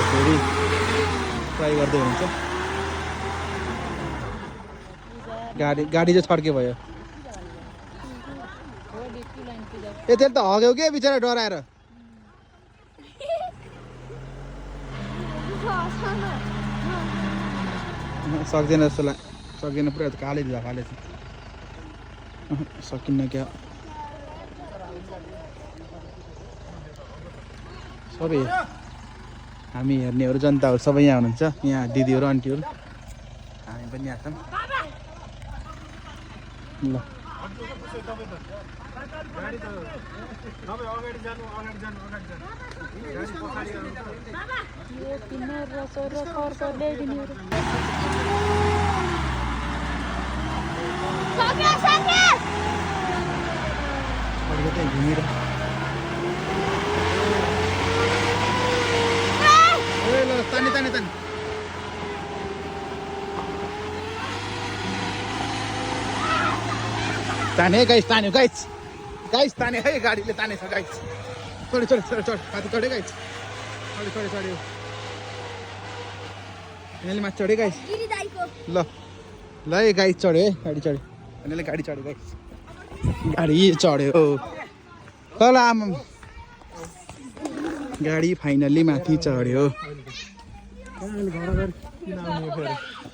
फेरि ट्राई गर्दै हुन्छ। गाडी चाहिँ छड्के भयो। त्यसले त हग्यो के बिचरा डराएर। सक्दैन जस्तो सक्दैन, पुरा कालै धुवा फालेछ। सकिन्न क्या सबै हामी हेर्नेहरू जनताहरू सबै यहाँ हुनुहुन्छ। यहाँ दिदीहरू आन्टीहरू हामी पनि यहाँ छौँ। ल घुमेर ताने ताने ताने ताने गाइस, तान्यो गाइस, गाइस ताने है, गाडीले तानेछ गाइस। चढ्यो चढ्यो चढ्यो चढ्यो माथि चढ्यो गाइस, चढ्यो चढ्यो चढ्यो यहाँले माथि चढ्यो गाइस। ल ल है गाइस चढ्यो है, गाडी चढ्यो यहाँले, गाडी चढ्यो गाइस, गाडी चढ्यो। ल आमा गाडी फाइनल्ली माथि चढ्यो।